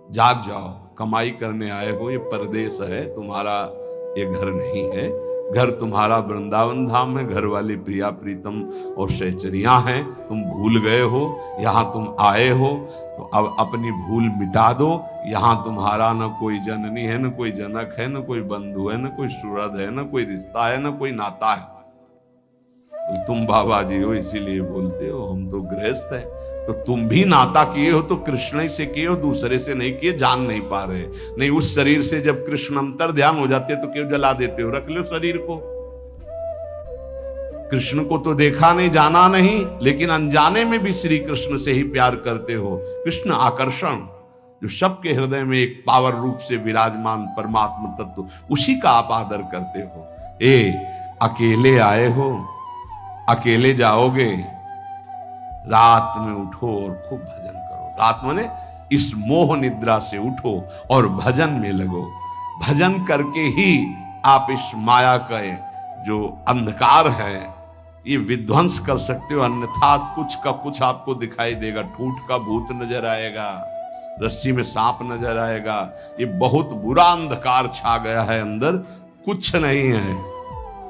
जाग जाओ, कमाई करने आए हो, ये परदेश है तुम्हारा, ये घर नहीं है। घर तुम्हारा वृंदावन धाम है, घर वाली प्रिया प्रीतम और सहचरियां हैं, तुम भूल गए हो। यहां तुम आए हो तो अब अपनी भूल मिटा दो। यहां तुम्हारा न कोई जननी है, न कोई जनक है, न कोई बंधु है, न कोई सुहृद है, न कोई रिश्ता है, न कोई नाता है। तो तुम बाबा जी हो इसीलिए बोलते हो, हम तो गृहस्थ है। तो तुम भी नाता किए हो तो कृष्ण ही से किए हो, दूसरे से नहीं किए, जान नहीं पा रहे। नहीं, उस शरीर से जब कृष्ण अंतर ध्यान हो जाते तो क्यों जला देते हो? रख लो शरीर को। कृष्ण को तो देखा नहीं, जाना नहीं, लेकिन अनजाने में भी श्री कृष्ण से ही प्यार करते हो। कृष्ण आकर्षण जो सबके हृदय में एक पावर रूप से विराजमान परमात्मा तत्व, उसी का आप आदर करते हो। अकेले आए हो, अकेले जाओगे, रात में उठो और खूब भजन करो। रात माने इस मोह निद्रा से उठो और भजन में लगो। भजन करके ही आप इस माया का जो अंधकार है ये विध्वंस कर सकते हो, अन्यथा कुछ का कुछ आपको दिखाई देगा। ठूठ का भूत नजर आएगा, रस्सी में सांप नजर आएगा। ये बहुत बुरा अंधकार छा गया है अंदर। कुछ नहीं है,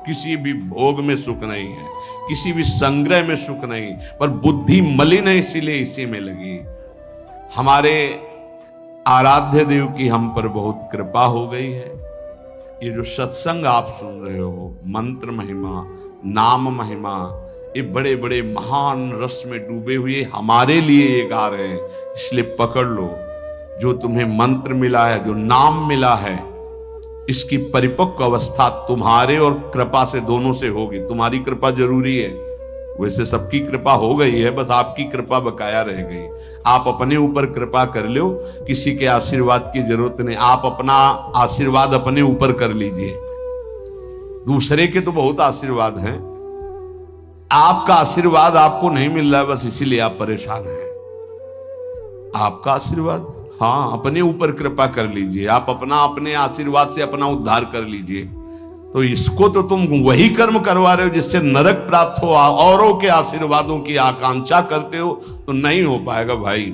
किसी भी भोग में सुख नहीं है, किसी भी संग्रह में सुख नहीं, पर बुद्धि मलिन है, इसीलिए इसी में लगी। हमारे आराध्य देव की हम पर बहुत कृपा हो गई है। ये जो सत्संग आप सुन रहे हो, मंत्र महिमा, नाम महिमा, ये बड़े बड़े महान रस में डूबे हुए हमारे लिए ये गा रहे हैं। इसलिए पकड़ लो, जो तुम्हें मंत्र मिला है, जो नाम मिला है, इसकी परिपक्व अवस्था तुम्हारे और कृपा से, दोनों से होगी। तुम्हारी कृपा जरूरी है, वैसे सबकी कृपा हो गई है, बस आपकी कृपा बकाया रह गई। आप अपने ऊपर कृपा कर लो, किसी के आशीर्वाद की जरूरत नहीं। आप अपना आशीर्वाद अपने ऊपर कर लीजिए। दूसरे के तो बहुत आशीर्वाद हैं, आपका आशीर्वाद आपको नहीं मिल रहा है, बस इसीलिए आप परेशान हैं। आपका आशीर्वाद, हाँ, अपने ऊपर कृपा कर लीजिए। आप अपने आशीर्वाद से अपना उद्धार कर लीजिए। तो इसको तो तुम वही कर्म करवा रहे हो जिससे नरक प्राप्त हो, औरों के आशीर्वादों की आकांक्षा करते हो, तो नहीं हो पाएगा भाई,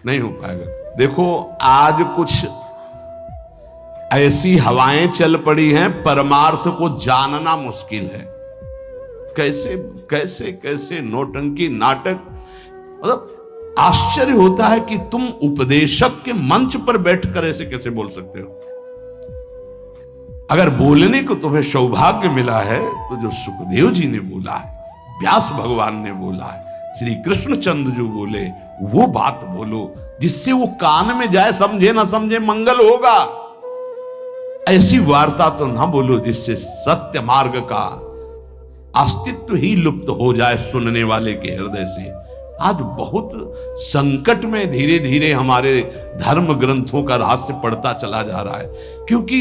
नहीं हो पाएगा। देखो, आज कुछ ऐसी हवाएं चल पड़ी हैं, परमार्थ को जानना मुश्किल है। कैसे कैसे कैसे नौटंकी नाटक, मतलब आश्चर्य होता है कि तुम उपदेशक के मंच पर बैठकर ऐसे कैसे बोल सकते हो। अगर बोलने को तुम्हें सौभाग्य मिला है तो जो सुखदेव जी ने बोला है, व्यास भगवान ने बोला है, श्री कृष्णचंद्र जो बोले, वो बात बोलो जिससे वो कान में जाए, समझे ना समझे मंगल होगा। ऐसी वार्ता तो ना बोलो जिससे सत्य मार्ग का अस्तित्व ही लुप्त हो जाए सुनने वाले के हृदय से। आज बहुत संकट में धीरे धीरे हमारे धर्म ग्रंथों का रहस्य पड़ता चला जा रहा है, क्योंकि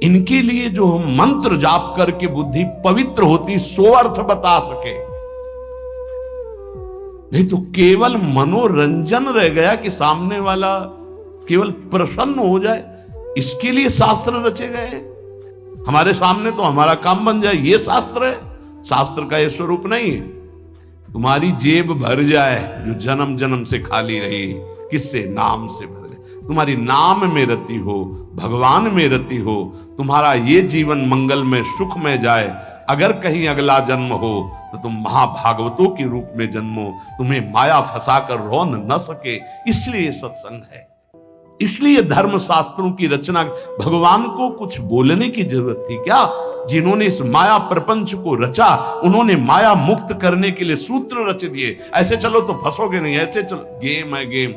इनके लिए जो हम मंत्र जाप करके बुद्धि पवित्र होती, सो अर्थ बता सके। नहीं तो केवल मनोरंजन रह गया कि सामने वाला केवल प्रसन्न हो जाए, इसके लिए शास्त्र रचे गए। हमारे सामने तो हमारा काम बन जाए, ये शास्त्र है। शास्त्र का ये स्वरूप नहीं है। तुम्हारी जेब भर जाए जो जन्म जन्म से खाली रही, किससे? नाम से भर जाए। तुम्हारी नाम में रति हो, भगवान में रति हो, तुम्हारा ये जीवन मंगल में सुख में जाए। अगर कहीं अगला जन्म हो तो तुम महाभागवतों के रूप में जन्मो, तुम्हें माया फंसाकर रोन न सके। इसलिए सत्संग है, इसलिए धर्म शास्त्रों की रचना। भगवान को कुछ बोलने की जरूरत थी क्या? जिन्होंने इस माया प्रपंच को रचा, उन्होंने माया मुक्त करने के लिए सूत्र रच दिए। ऐसे चलो तो फंसोगे नहीं, ऐसे चलो, गेम है गेम।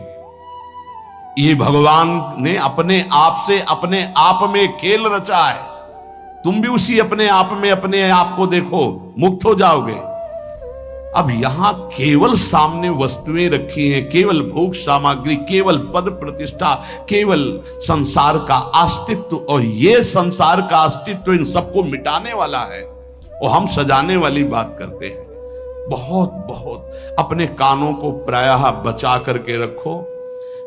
ये भगवान ने अपने आप से, अपने आप में खेल रचा है। तुम भी उसी अपने आप में अपने आप को देखो, मुक्त हो जाओगे। अब यहां केवल सामने वस्तुएं रखी हैं, केवल भोग सामग्री, केवल पद प्रतिष्ठा, केवल संसार का अस्तित्व, और ये संसार का अस्तित्व इन सबको मिटाने वाला है, और हम सजाने वाली बात करते हैं। बहुत बहुत अपने कानों को प्रायः बचा करके रखो।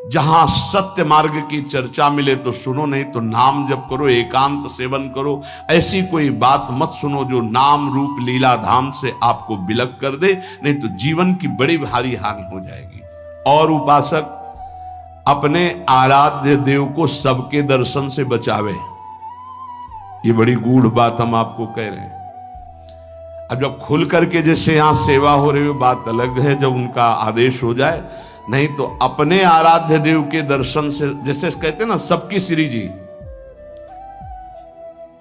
जहां सत्य मार्ग की चर्चा मिले तो सुनो, नहीं तो नाम जप करो, एकांत सेवन करो। ऐसी कोई बात मत सुनो जो नाम रूप लीला धाम से आपको विलग कर दे, नहीं तो जीवन की बड़ी भारी हानि हो जाएगी। और उपासक, अपने आराध्य देव को सबके दर्शन से बचावे। ये बड़ी गूढ़ बात हम आपको कह रहे हैं। अब जब खुल करके जैसे यहां सेवा हो रही हो बात अलग है, जब उनका आदेश हो जाए, नहीं तो अपने आराध्य देव के दर्शन से, जैसे कहते हैं ना सबकी श्री जी,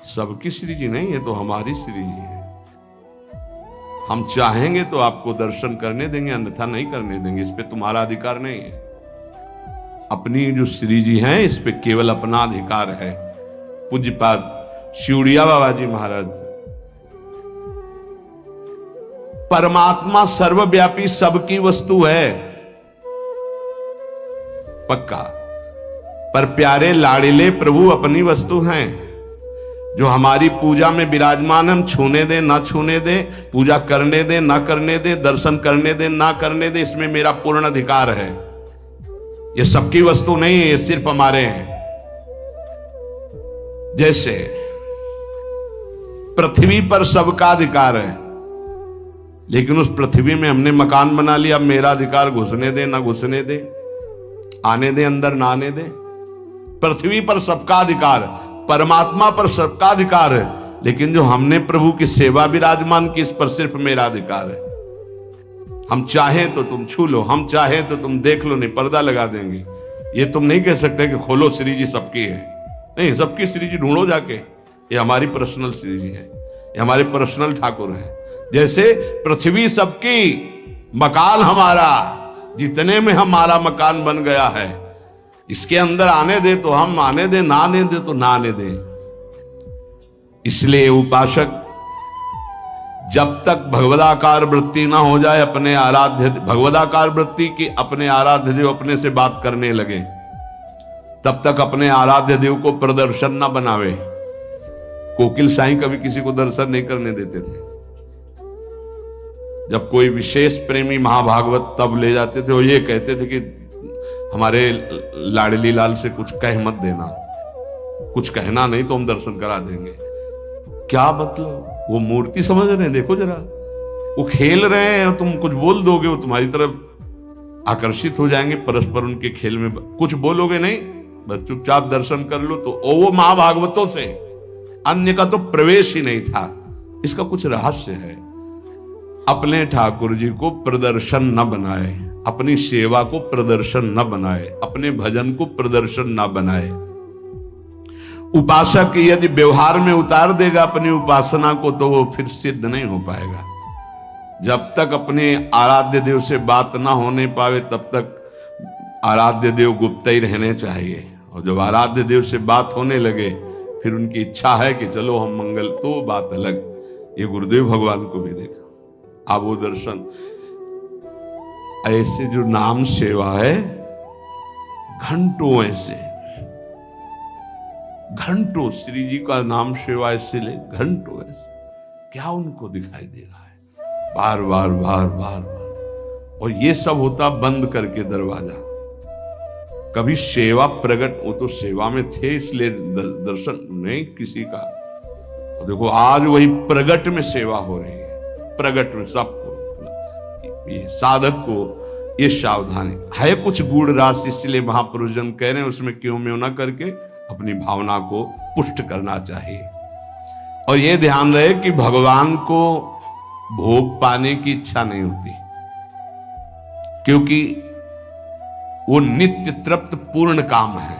सबकी श्री जी नहीं, ये तो हमारी श्री जी है। हम चाहेंगे तो आपको दर्शन करने देंगे, अन्यथा नहीं करने देंगे। इस पे तुम्हारा अधिकार नहीं है। अपनी जो श्री जी हैं इस पे केवल अपना अधिकार है। पूज्यपाद शिवड़िया बाबा जी महाराज, परमात्मा सर्वव्यापी सबकी वस्तु है, पक्का, पर प्यारे लाड़िले प्रभु अपनी वस्तु हैं। जो हमारी पूजा में विराजमान, हम छूने दे ना छूने दे, पूजा करने दे ना करने दे, दर्शन करने दे ना करने दे, इसमें मेरा पूर्ण अधिकार है। ये सबकी वस्तु नहीं है, ये सिर्फ हमारे हैं। जैसे पृथ्वी पर सबका अधिकार है, लेकिन उस पृथ्वी में हमने मकान बना लिया, अब मेरा अधिकार घुसने दे ना घुसने दे, आने दे अंदर ना आने दे। पृथ्वी पर सबका अधिकार, परमात्मा पर सबका अधिकार है, लेकिन जो हमने प्रभु की सेवा विराजमान की, इस पर सिर्फ मेरा अधिकार है। हम चाहें तो तुम छू लो, हम चाहें तो तुम देख लो, नहीं पर्दा लगा देंगे। ये तुम नहीं कह सकते कि खोलो श्री जी सबकी है, नहीं, सबकी श्री जी ढूंढो जाके। ये हमारी पर्सनल श्री जी है, ये हमारे पर्सनल ठाकुर है। जैसे पृथ्वी सबकी, मकान हमारा, जितने में हमारा मकान बन गया है, इसके अंदर आने दे तो हम आने दे, ना आने दे तो ना आने दे। इसलिए उपासक जब तक भगवदाकार वृत्ति ना हो जाए, अपने आराध्य भगवदाकार वृत्ति की अपने आराध्य देव अपने से बात करने लगे, तब तक अपने आराध्य देव को प्रदर्शन ना बनावे। कोकिल साईं कभी किसी को दर्शन नहीं करने देते थे। जब कोई विशेष प्रेमी महाभागवत तब ले जाते थे, वो ये कहते थे कि हमारे लाडली लाल से कुछ कह मत देना, कुछ कहना नहीं तो हम दर्शन करा देंगे। क्या मतलब? वो मूर्ति समझ रहे हैं, देखो जरा, वो खेल रहे हैं, तुम कुछ बोल दोगे वो तुम्हारी तरफ आकर्षित हो जाएंगे, परस्पर उनके खेल में कुछ बोलोगे नहीं, बस चुपचाप दर्शन कर लो। तो वो महाभागवतों से अन्य का तो प्रवेश ही नहीं था। इसका कुछ रहस्य है। अपने ठाकुर जी को प्रदर्शन न बनाए, अपनी सेवा को प्रदर्शन न बनाए, अपने भजन को प्रदर्शन न बनाए। उपासक यदि व्यवहार में उतार देगा अपनी उपासना को, तो वो फिर सिद्ध नहीं हो पाएगा। जब तक अपने आराध्य देव से बात ना होने पावे, तब तक आराध्य देव गुप्त ही रहने चाहिए। और जब आराध्य देव से बात होने लगे, फिर उनकी इच्छा है कि चलो हम मंगल, तो बात अलग। ये गुरुदेव भगवान को भी देखा, आप वो दर्शन, ऐसे जो नाम सेवा है, घंटों ऐसे, घंटों श्री जी का नाम सेवा ऐसे ले, घंटों ऐसे, क्या उनको दिखाई दे रहा है? बार बार बार बार बार। और ये सब होता बंद करके दरवाजा। कभी सेवा प्रकट, वो तो सेवा में थे इसलिए दर्शन नहीं किसी का। तो देखो आज वही प्रगट में सेवा हो रही है, प्रगट में सबको, ये साधक को ये सावधानी है। कुछ गूढ़ राशि इसलिए महापुरुष जन कह रहे हैं, उसमें क्यों में ना करके अपनी भावना को पुष्ट करना चाहिए। और ये ध्यान रहे कि भगवान को भोग पाने की इच्छा नहीं होती, क्योंकि वो नित्य तृप्त पूर्ण काम है।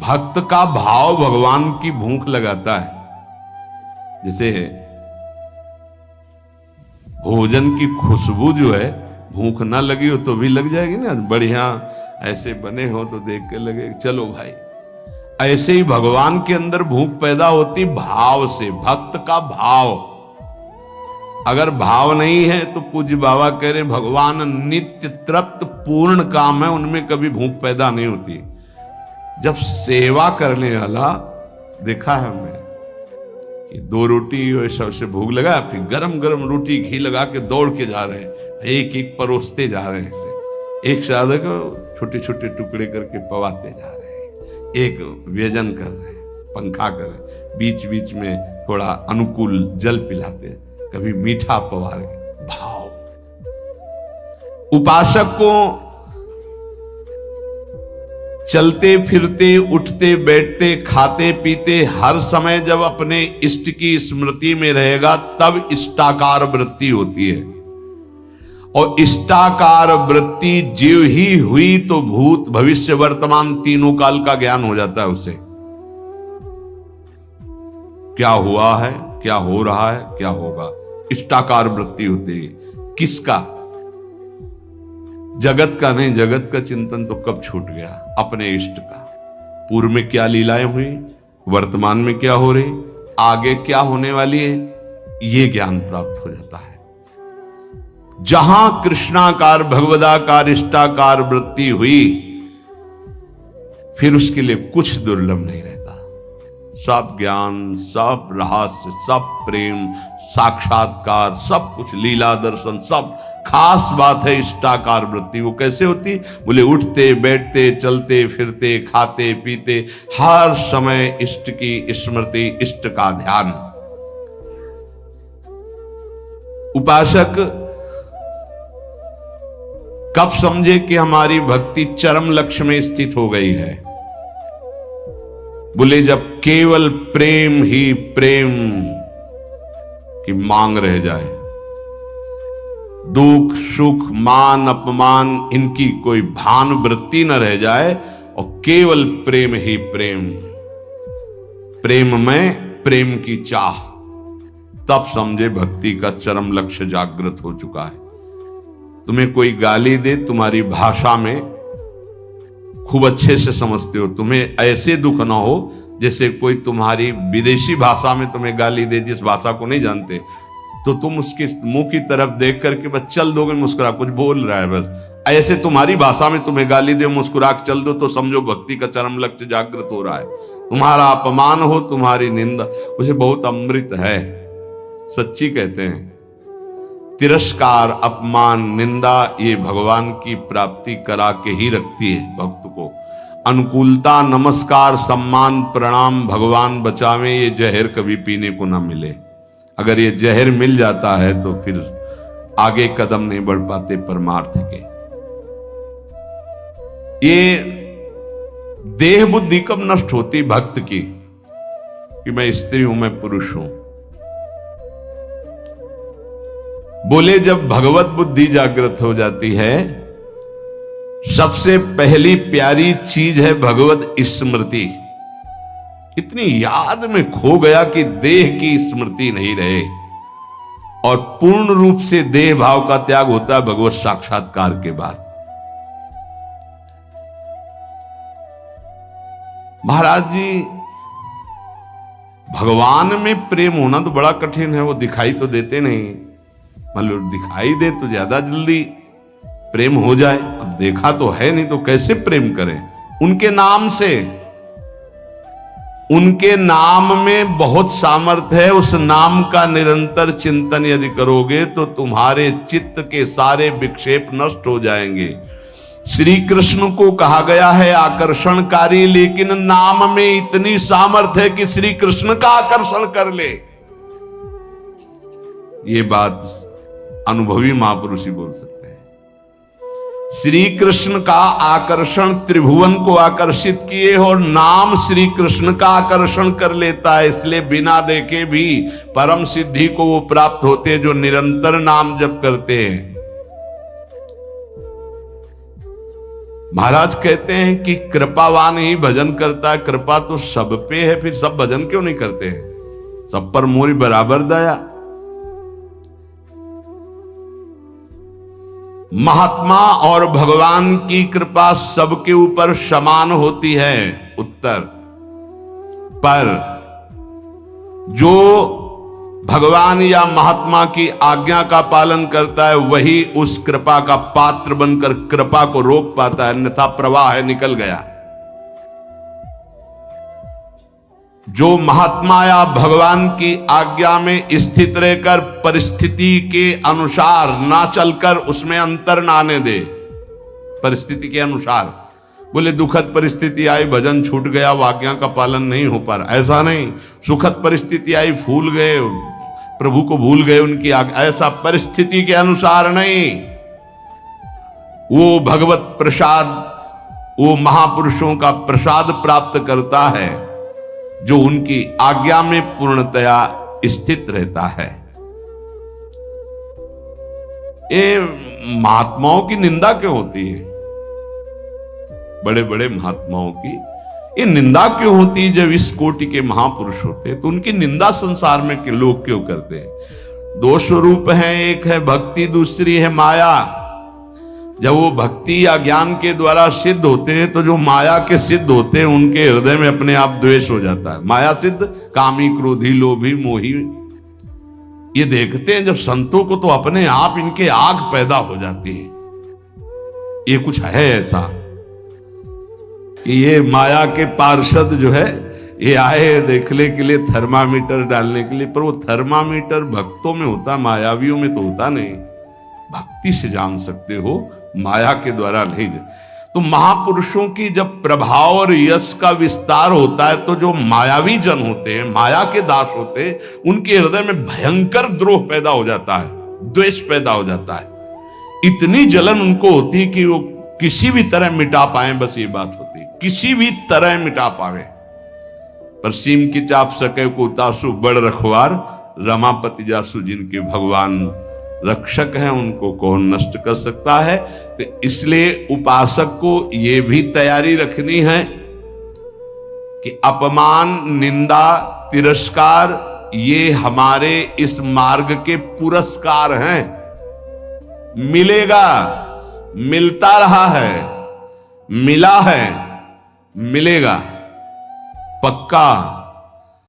भक्त का भाव भगवान की भूख लगाता है। जैसे भोजन की खुशबू जो है, भूख ना लगी हो तो भी लग जाएगी ना, बढ़िया ऐसे बने हो तो देख के लगे चलो भाई। ऐसे ही भगवान के अंदर भूख पैदा होती भाव से, भक्त का भाव। अगर भाव नहीं है तो पूज्य बाबा कह रहे भगवान नित्य तृप्त पूर्ण काम है, उनमें कभी भूख पैदा नहीं होती। जब सेवा करने वाला देखा है हमने कि 2 रोटी सबसे भूख लगा, फिर गरम गरम रोटी घी लगा के दौड़ के जा रहे हैं, एक एक परोसते जा रहे हैं। ऐसे एक साधक छोटे छोटे टुकड़े करके पवाते जा रहे हैं, एक व्यजन कर रहे हैं, पंखा कर रहे हैं, बीच बीच में थोड़ा अनुकूल जल पिलाते हैं, कभी मीठा पवार भाव। उपासक को चलते फिरते, उठते बैठते, खाते पीते, हर समय जब अपने इष्ट की स्मृति में रहेगा तब इष्टाकार वृत्ति होती है। और इष्टाकार वृत्ति जीव ही हुई तो भूत भविष्य वर्तमान तीनों काल का ज्ञान हो जाता है उसे। क्या हुआ है, क्या हो रहा है, क्या होगा, इष्टाकार वृत्ति होती है। किसका? जगत का नहीं। जगत का चिंतन तो कब छूट गया, अपने इष्ट का। पूर्व में क्या लीलाएं हुई, वर्तमान में क्या हो रही, आगे क्या होने वाली है, ये ज्ञान प्राप्त हो जाता है। जहां कृष्णाकार भगवदाकार इष्टाकार वृत्ति हुई, फिर उसके लिए कुछ दुर्लभ नहीं रहता। सब ज्ञान, सब रहस्य, सब प्रेम, साक्षात्कार, सब कुछ, लीला दर्शन, सब। खास बात है इष्टाकार वृत्ति। वो कैसे होती? बोले उठते बैठते, चलते फिरते, खाते पीते, हर समय इष्ट की स्मृति, इष्ट का ध्यान। उपासक कब समझे कि हमारी भक्ति चरम लक्ष्य में स्थित हो गई है? बोले जब केवल प्रेम ही प्रेम की मांग रह जाए, दुख सुख मान अपमान इनकी कोई भान वृत्ति न रह जाए, और केवल प्रेम ही प्रेम, प्रेम में प्रेम की चाह, तब समझे भक्ति का चरम लक्ष्य जागृत हो चुका है। तुम्हें कोई गाली दे, तुम्हारी भाषा में खूब अच्छे से समझते हो, तुम्हें ऐसे दुख ना हो जैसे कोई तुम्हारी विदेशी भाषा में तुम्हें गाली दे, जिस भाषा को नहीं जानते, तो तुम उसके मुंह की तरफ देख करके बस चल दोगे, मुस्कुरा, कुछ बोल रहा है बस। ऐसे तुम्हारी भाषा में तुम्हें गाली दे, मुस्कुरा के चल दो, तो समझो भक्ति का चरम लक्ष्य जागृत हो रहा है। तुम्हारा अपमान हो, तुम्हारी निंदा, उसे बहुत अमृत है, सच्ची कहते हैं। तिरस्कार, अपमान, निंदा, ये भगवान की प्राप्ति करा के ही रखती है भक्त को। अनुकूलता, नमस्कार, सम्मान, प्रणाम, भगवान बचावे, ये जहर कभी पीने को ना मिले। अगर ये जहर मिल जाता है तो फिर आगे कदम नहीं बढ़ पाते परमार्थ के। ये देह बुद्धि कब नष्ट होती भक्त की, कि मैं स्त्री हूं, मैं पुरुष हूं। बोले जब भगवत बुद्धि जागृत हो जाती है, सबसे पहली प्यारी चीज है भगवत स्मृति। इतनी याद में खो गया कि देह की स्मृति नहीं रहे, और पूर्ण रूप से देह भाव का त्याग होता है भगवत साक्षात्कार के बाद। महाराज जी, भगवान में प्रेम होना तो बड़ा कठिन है, वो दिखाई तो देते नहीं। मतलब दिखाई दे तो ज्यादा जल्दी प्रेम हो जाए, अब देखा तो है नहीं तो कैसे प्रेम करें? उनके नाम से, उनके नाम में बहुत सामर्थ्य है। उस नाम का निरंतर चिंतन यदि करोगे तो तुम्हारे चित्त के सारे विक्षेप नष्ट हो जाएंगे। श्री कृष्ण को कहा गया है आकर्षणकारी, लेकिन नाम में इतनी सामर्थ्य है कि श्री कृष्ण का आकर्षण कर ले। ये बात अनुभवी महापुरुष ही बोल सकते हैं। श्री कृष्ण का आकर्षण त्रिभुवन को आकर्षित किए, और नाम श्री कृष्ण का आकर्षण कर लेता है। इसलिए बिना देखे भी परम सिद्धि को वो प्राप्त होते हैं जो निरंतर नाम जप करते हैं। महाराज कहते हैं कि कृपावान ही भजन करता है। कृपा तो सब पे है, फिर सब भजन क्यों नहीं करते हैं? सब पर मोरी बराबर दया। महात्मा और भगवान की कृपा सबके ऊपर समान होती है। उत्तर पर जो भगवान या महात्मा की आज्ञा का पालन करता है वही उस कृपा का पात्र बनकर कृपा को रोक पाता है, अन्यथा प्रवाह है, निकल गया। जो महात्मा या भगवान की आज्ञा में स्थित रहकर परिस्थिति के अनुसार ना चलकर उसमें अंतर ना आने दे, परिस्थिति के अनुसार। बोले दुखद परिस्थिति आई, भजन छूट गया, आज्ञा का पालन नहीं हो पा रहा, ऐसा नहीं। सुखद परिस्थिति आई, फूल गए, प्रभु को भूल गए उनकी आज्ञा, ऐसा परिस्थिति के अनुसार नहीं। वो भगवत प्रसाद वो महापुरुषों का प्रसाद प्राप्त करता है जो उनकी आज्ञा में पूर्णतया स्थित रहता है। ये महात्माओं की निंदा क्यों होती है? बड़े बड़े महात्माओं की ये निंदा क्यों होती है? जब इस कोटि के महापुरुष होते हैं तो उनकी निंदा संसार में के लोग क्यों करते हैं? दो स्वरूप हैं, एक है भक्ति, दूसरी है माया। जब वो भक्ति या ज्ञान के द्वारा सिद्ध होते हैं तो जो माया के सिद्ध होते हैं उनके हृदय में अपने आप द्वेष हो जाता है। माया सिद्ध कामी, क्रोधी, लोभी, मोही, ये देखते हैं जब संतों को तो अपने आप इनके आग पैदा हो जाती है। ये कुछ है ऐसा कि ये माया के पार्षद जो है ये आए देखने के लिए थर्मामीटर डालने के लिए, पर वो थर्मामीटर भक्तों में होता, मायावियों में तो होता नहीं। भक्ति से जान सकते हो, माया के द्वारा नहीं। तो महापुरुषों की जब प्रभाव और यश का विस्तार होता है तो जो मायावी जन होते हैं, माया के दास होते हैं, उनके हृदय में भयंकर द्रोह पैदा हो जाता है, द्वेष पैदा हो जाता है। इतनी जलन उनको होती है कि वो किसी भी तरह मिटा पाए, बस ये बात होती है, किसी भी तरह मिटा पावे। पर सीम की चाप सके को तासु बड़ रखवार, रमापति जासु जिनके भगवान रक्षक हैं उनको कौन नष्ट कर सकता है। तो इसलिए उपासक को यह भी तैयारी रखनी है कि अपमान, निंदा, तिरस्कार ये हमारे इस मार्ग के पुरस्कार हैं। मिलेगा, मिलता रहा है, मिला है, मिलेगा, पक्का।